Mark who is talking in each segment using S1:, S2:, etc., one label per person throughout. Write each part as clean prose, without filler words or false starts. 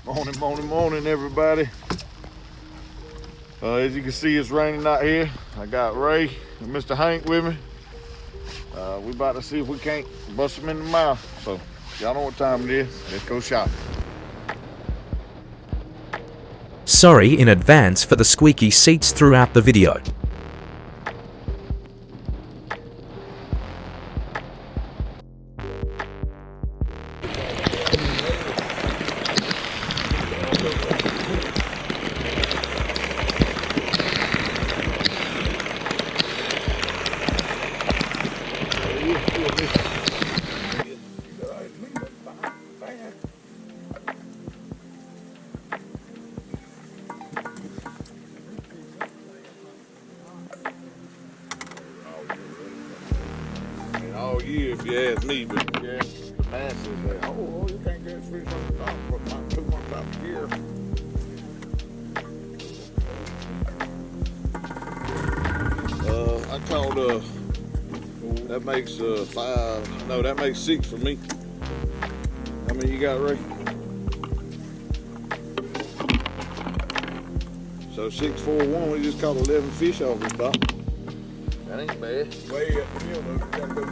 S1: Morning, everybody. As you can see, it's raining out here. I got Ray and Mr. Hank with me. We about to see if we can't bust them in the mouth. So, y'all know what time it is. Let's go shopping.
S2: Sorry in advance for the squeaky seats throughout the video.
S1: All year, if you ask me, but if you ask the masses, you can't get $300 for about 2 months out of the year. I called, that makes 5, no, that makes 6 for me. How many you got, Ray? So 6, 4, 1, we just caught 11 fish off the top. That ain't bad. Way up the hill, though. You gotta go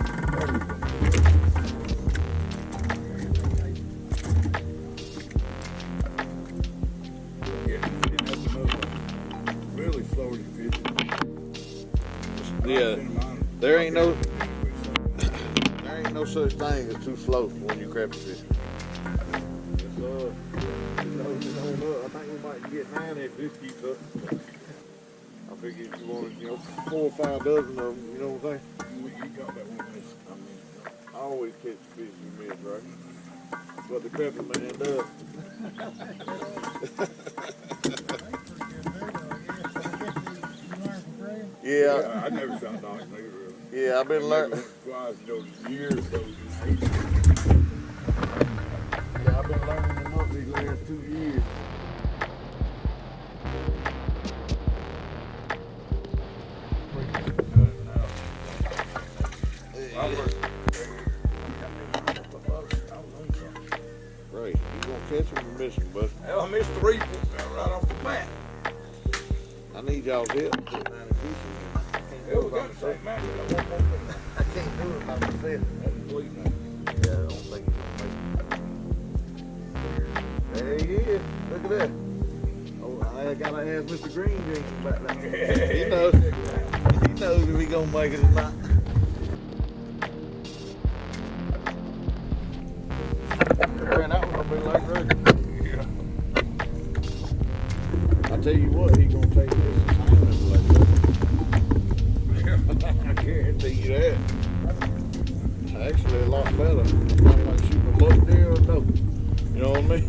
S1: really Florida fishing. Yeah, there ain't no such thing as too slow when you crappie fishing. I think we might get 9 if this keeps up. I figure if you wanted, 4 or 5 dozen of them, you know what I'm saying? You got that one miss. I always catch fish you miss, right? That's what the crappie man does. Yeah. I never found dogs. Yeah, I've been learning. Years ago. Yeah, I've been learning them up these last 2 years. Right, you gonna catch him or miss him, bud?
S3: Hell, I missed 3 right off the bat.
S1: I need y'all's help. I can't do it by myself. I can't do it by myself. Yeah, I don't think he's gonna make it. There he is. Look at that. Oh, I gotta ask Mr. Green about that. He knows. He knows if he's gonna make it or not. Man, that one gonna be like Ray. Yeah. I tell you what, he's gonna take this assignment like that. I guarantee you that. Actually, a lot better. Kind of like shooting a buck deer or no. You know what I mean?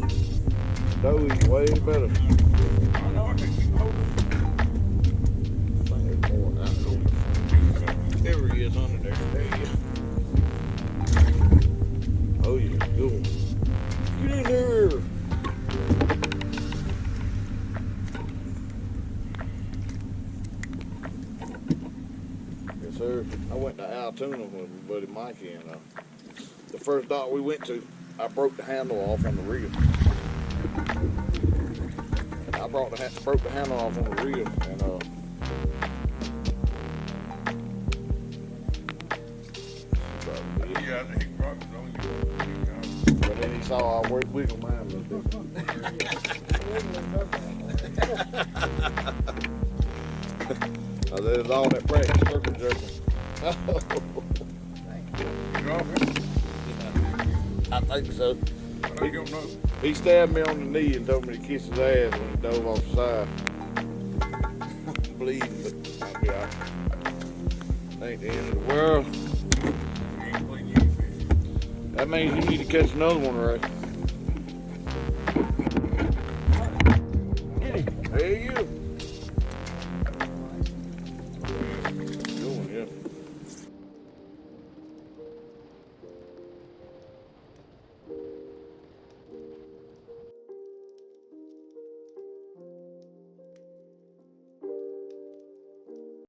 S1: Doe is way better.
S3: I know, I can keep holding.
S1: I think there's more than that. There he is under there. There he is. Oh yeah, good one. Get in there! Yes, sir. I went to Altoona with my buddy Mikey, and the first dock we went to, I broke the handle off on the reel. I broke the handle off on the reel, and
S3: Yeah, I think he brought it on you.
S1: but then he saw I wiggle mine a little bit. There's all that practice circle jerking.
S3: You drop it?
S1: I think so.
S3: I don't know.
S1: He stabbed me on the knee and told me to kiss his ass when he dove off the side. Bleeding, but I'll be alright. Ain't the end of the world. That means you need to catch another one, Ray.